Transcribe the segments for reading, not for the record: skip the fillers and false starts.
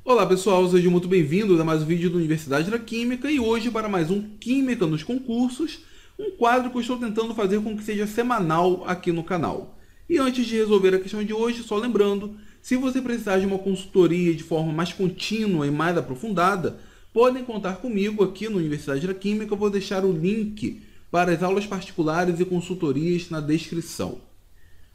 Olá pessoal, sejam muito bem-vindos a mais um vídeo da Universidade da Química e hoje para mais um Química nos Concursos, um quadro que eu estou tentando fazer com que seja semanal aqui no canal. E antes de resolver a questão de hoje, só lembrando, se você precisar de uma consultoria de forma mais contínua e mais aprofundada, podem contar comigo aqui na Universidade da Química, eu vou deixar o link para as aulas particulares e consultorias na descrição.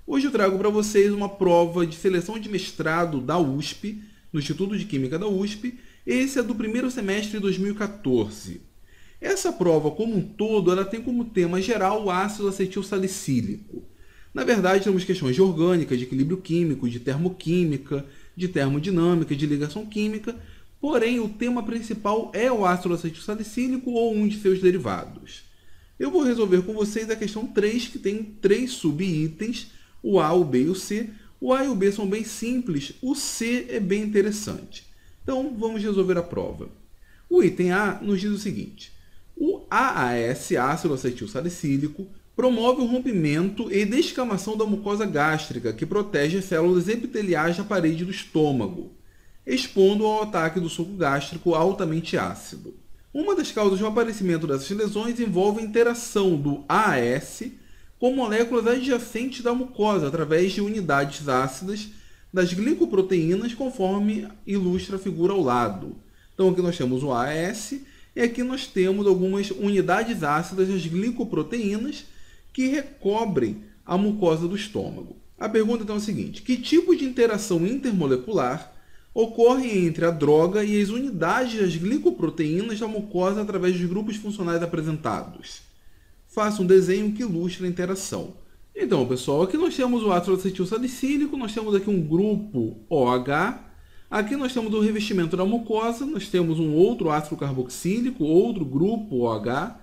Hoje eu trago para vocês uma prova de seleção de mestrado da USP, no Instituto de Química da USP. Esse é do primeiro semestre de 2014. Essa prova, como um todo, ela tem como tema geral o ácido acetil salicílico. Na verdade, temos questões de orgânica, de equilíbrio químico, de termoquímica, de termodinâmica, de ligação química, porém o tema principal é o ácido acetil salicílico ou um de seus derivados. Eu vou resolver com vocês a questão 3, que tem 3 subitens, o A, o B e o C. O A e o B são bem simples, o C é bem interessante. Então, vamos resolver a prova. O item A nos diz o seguinte: o AAS, ácido acetil salicílico, promove o rompimento e descamação da mucosa gástrica, que protege as células epiteliais da parede do estômago, expondo ao ataque do suco gástrico altamente ácido. Uma das causas do aparecimento dessas lesões envolve a interação do AAS com moléculas adjacentes da mucosa, através de unidades ácidas das glicoproteínas, conforme ilustra a figura ao lado. Então aqui nós temos o AAS, e aqui nós temos algumas unidades ácidas das glicoproteínas que recobrem a mucosa do estômago. A pergunta então é a seguinte: que tipo de interação intermolecular ocorre entre a droga e as unidades das glicoproteínas da mucosa através dos grupos funcionais apresentados? Faça um desenho que ilustre a interação. Então, pessoal, aqui nós temos o ácido acetil salicílico, nós temos aqui um grupo OH, aqui nós temos o revestimento da mucosa, nós temos um outro ácido carboxílico, outro grupo OH,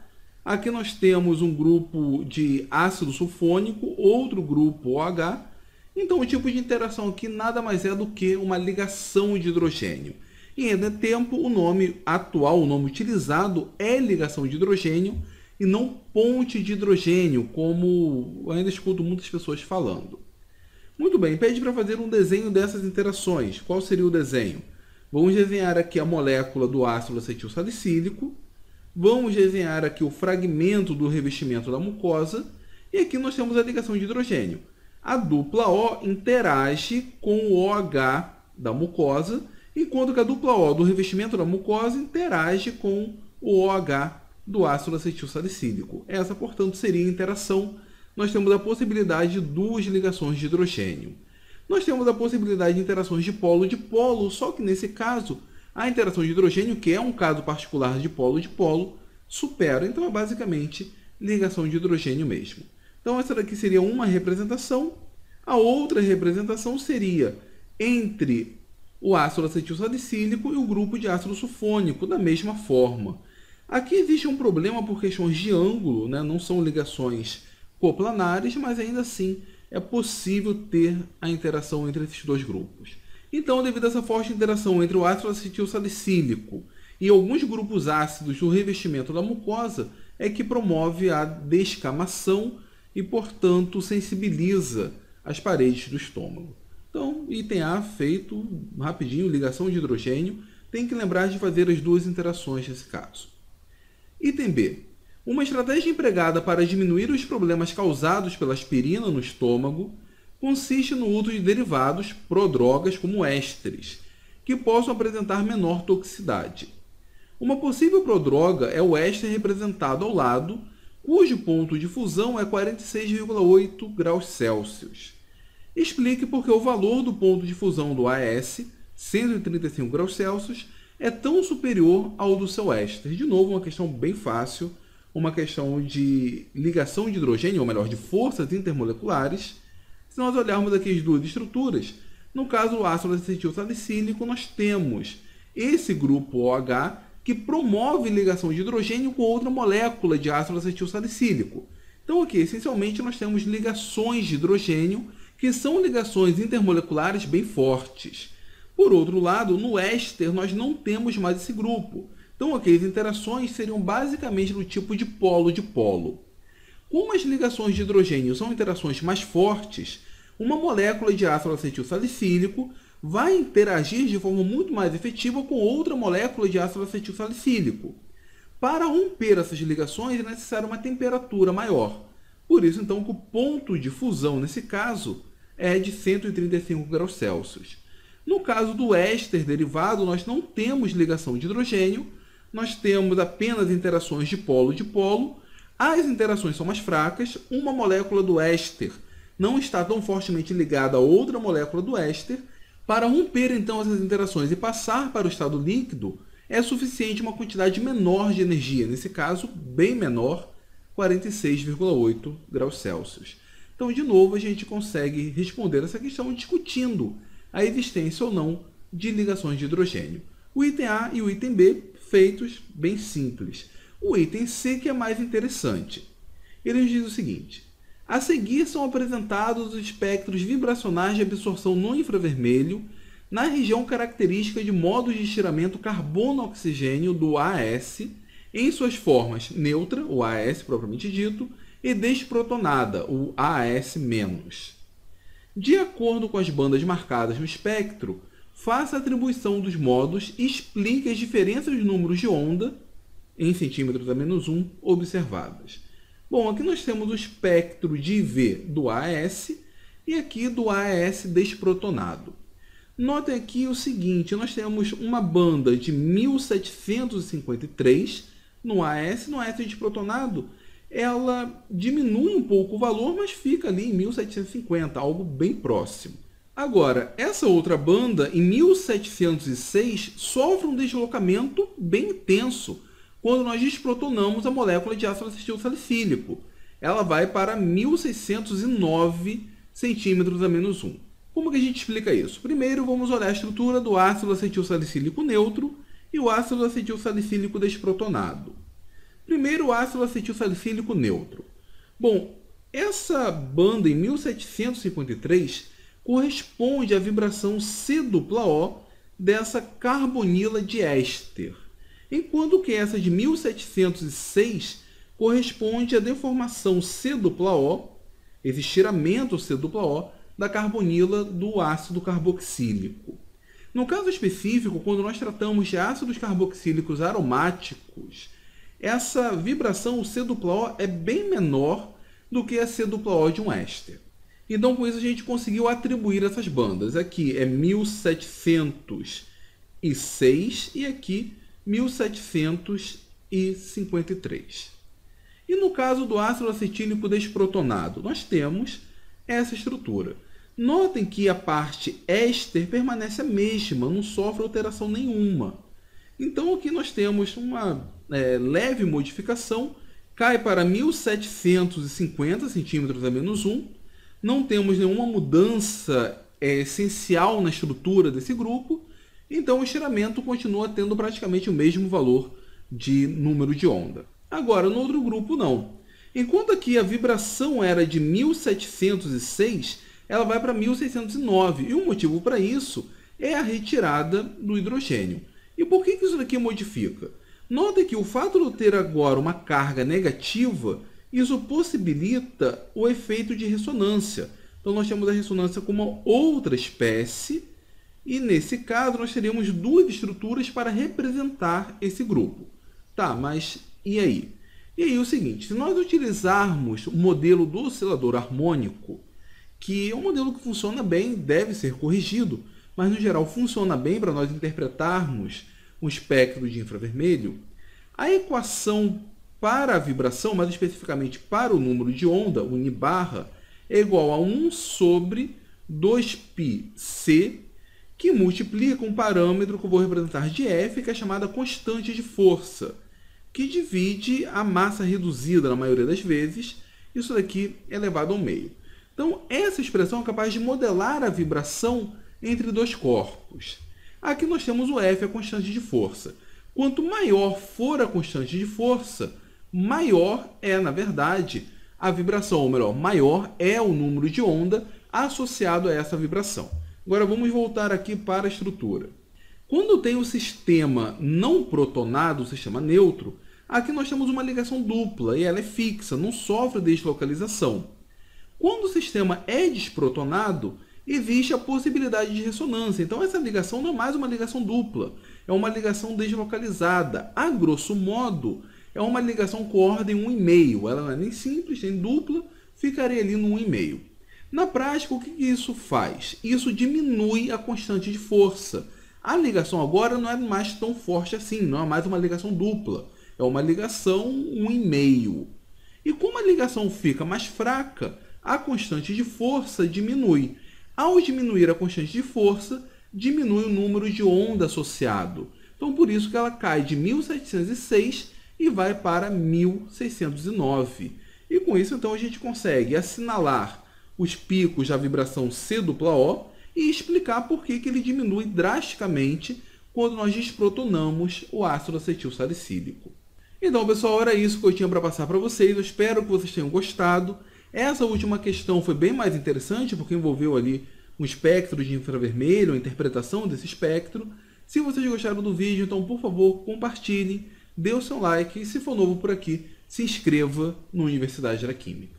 aqui nós temos um grupo de ácido sulfônico, outro grupo OH. Então, o tipo de interação aqui nada mais é do que uma ligação de hidrogênio. E ainda tempo, o nome atual, o nome utilizado é ligação de hidrogênio, e não ponte de hidrogênio, como eu ainda escuto muitas pessoas falando. Muito bem, pede para fazer um desenho dessas interações. Qual seria o desenho? Vamos desenhar aqui a molécula do ácido acetil salicílico, vamos desenhar aqui o fragmento do revestimento da mucosa, e aqui nós temos a ligação de hidrogênio. A dupla O interage com o OH da mucosa, enquanto que a dupla O do revestimento da mucosa interage com o OH do ácido acetil salicílico. Essa, portanto, seria a interação. Nós temos a possibilidade de duas ligações de hidrogênio. Nós temos a possibilidade de interações de polo, só que nesse caso, a interação de hidrogênio, que é um caso particular de polo, supera. Então, é basicamente ligação de hidrogênio mesmo. Então, essa daqui seria uma representação. A outra representação seria entre o ácido acetil salicílico e o grupo de ácido sulfônico, da mesma forma. Aqui existe um problema por questões de ângulo, né? Não são ligações coplanares, mas ainda assim é possível ter a interação entre esses dois grupos. Então, devido a essa forte interação entre o ácido acetil salicílico e alguns grupos ácidos do revestimento da mucosa, é que promove a descamação e, portanto, sensibiliza as paredes do estômago. Então, item A feito rapidinho, ligação de hidrogênio. Tem que lembrar de fazer as duas interações nesse caso. Item B. Uma estratégia empregada para diminuir os problemas causados pela aspirina no estômago consiste no uso de derivados prodrogas como ésteres, que possam apresentar menor toxicidade. Uma possível prodroga é o éster representado ao lado, cujo ponto de fusão é 46,8 graus Celsius. Explique por que o valor do ponto de fusão do AS, 135 graus Celsius, é tão superior ao do seu éster. De novo, uma questão bem fácil, uma questão de ligação de hidrogênio, ou melhor, de forças intermoleculares. Se nós olharmos aqui as duas estruturas, no caso o ácido acetil salicílico, nós temos esse grupo OH que promove ligação de hidrogênio com outra molécula de ácido acetil salicílico. Então aqui, essencialmente, nós temos ligações de hidrogênio, que são ligações intermoleculares bem fortes. Por outro lado, no éster nós não temos mais esse grupo. Então aqui as interações seriam basicamente do tipo de polo. Como as ligações de hidrogênio são interações mais fortes, uma molécula de ácido acetil salicílico vai interagir de forma muito mais efetiva com outra molécula de ácido acetil salicílico. Para romper essas ligações é necessária uma temperatura maior. Por isso, então, que o ponto de fusão, nesse caso, é de 135 graus Celsius. No caso do éster derivado, nós não temos ligação de hidrogênio, nós temos apenas interações de polo. As interações são mais fracas, uma molécula do éster não está tão fortemente ligada a outra molécula do éster. Para romper, então, essas interações e passar para o estado líquido, é suficiente uma quantidade menor de energia, nesse caso, bem menor, 46,8 graus Celsius. Então, de novo, a gente consegue responder essa questão discutindo a existência ou não de ligações de hidrogênio. O item A e o item B, feitos bem simples. O item C que é mais interessante. Ele nos diz o seguinte: a seguir são apresentados os espectros vibracionais de absorção no infravermelho na região característica de modos de estiramento carbono-oxigênio do AS em suas formas neutra, o AS propriamente dito, e desprotonada, o AS-. De acordo com as bandas marcadas no espectro, faça a atribuição dos modos e explique as diferenças de números de onda, em centímetros a -1, observadas. Bom, aqui nós temos o espectro de IV do AS e aqui do AS desprotonado. Notem aqui o seguinte, nós temos uma banda de 1753 no AS desprotonado, ela diminui um pouco o valor, mas fica ali em 1750, algo bem próximo. Agora, essa outra banda, em 1706, sofre um deslocamento bem intenso quando nós desprotonamos a molécula de ácido acetil salicílico. Ela vai para 1609 centímetros a -1. Como que a gente explica isso? Primeiro, vamos olhar a estrutura do ácido acetil salicílico neutro e o ácido acetil salicílico desprotonado. Primeiro, o ácido acetil salicílico neutro. Bom, essa banda em 1753 corresponde à vibração C-O dessa carbonila de éster, enquanto que essa de 1706 corresponde à deformação C-O, esse estiramento C-O, da carbonila do ácido carboxílico. No caso específico, quando nós tratamos de ácidos carboxílicos aromáticos, essa vibração, o C-O, é bem menor do que a C-O de um éster. Então, com isso, a gente conseguiu atribuir essas bandas. Aqui é 1706 e aqui 1753. E no caso do ácido acetílico desprotonado, nós temos essa estrutura. Notem que a parte éster permanece a mesma, não sofre alteração nenhuma. Então, aqui nós temos uma leve modificação, cai para 1750 centímetros a -1. Não temos nenhuma mudança essencial na estrutura desse grupo, então o estiramento continua tendo praticamente o mesmo valor de número de onda. Agora, no outro grupo, não. Enquanto aqui a vibração era de 1706, ela vai para 1609, e o motivo para isso é a retirada do hidrogênio. E por que isso daqui modifica? Nota que o fato de eu ter agora uma carga negativa, isso possibilita o efeito de ressonância. Então, nós temos a ressonância com uma outra espécie, e nesse caso nós teríamos duas estruturas para representar esse grupo. Tá, mas e aí? E aí é o seguinte, se nós utilizarmos o modelo do oscilador harmônico, que é um modelo que funciona bem, deve ser corrigido, mas no geral funciona bem para nós interpretarmos um espectro de infravermelho, a equação para a vibração, mais especificamente para o número de onda, o Ni barra, é igual a 1 sobre 2πc, que multiplica um parâmetro que eu vou representar de F, que é chamada constante de força, que divide a massa reduzida, na maioria das vezes, isso daqui elevado ao meio. Então, essa expressão é capaz de modelar a vibração entre dois corpos. Aqui nós temos o F, a constante de força. Quanto maior for a constante de força, maior é, na verdade, a vibração, ou melhor, maior é o número de onda associado a essa vibração. Agora vamos voltar aqui para a estrutura. Quando eu tenho o sistema não protonado, o sistema neutro, aqui nós temos uma ligação dupla e ela é fixa, não sofre deslocalização. Quando o sistema é desprotonado, existe a possibilidade de ressonância. Então essa ligação não é mais uma ligação dupla, é uma ligação deslocalizada. A grosso modo, é uma ligação com ordem 1,5. Ela não é nem simples, nem dupla, ficaria ali no 1,5. Na prática, o que isso faz? Isso diminui a constante de força. A ligação agora não é mais tão forte assim, não é mais uma ligação dupla, é uma ligação 1,5. E como a ligação fica mais fraca, a constante de força diminui. Ao diminuir a constante de força, diminui o número de onda associado. Então, por isso que ela cai de 1706 e vai para 1609. E com isso, então, a gente consegue assinalar os picos da vibração C-O e explicar por que ele diminui drasticamente quando nós desprotonamos o ácido acetil salicílico. Então, pessoal, era isso que eu tinha para passar para vocês. Eu espero que vocês tenham gostado. Essa última questão foi bem mais interessante, porque envolveu ali um espectro de infravermelho, a interpretação desse espectro. Se vocês gostaram do vídeo, então, por favor, compartilhem, dê o seu like e, se for novo por aqui, se inscreva no Universidade da Química.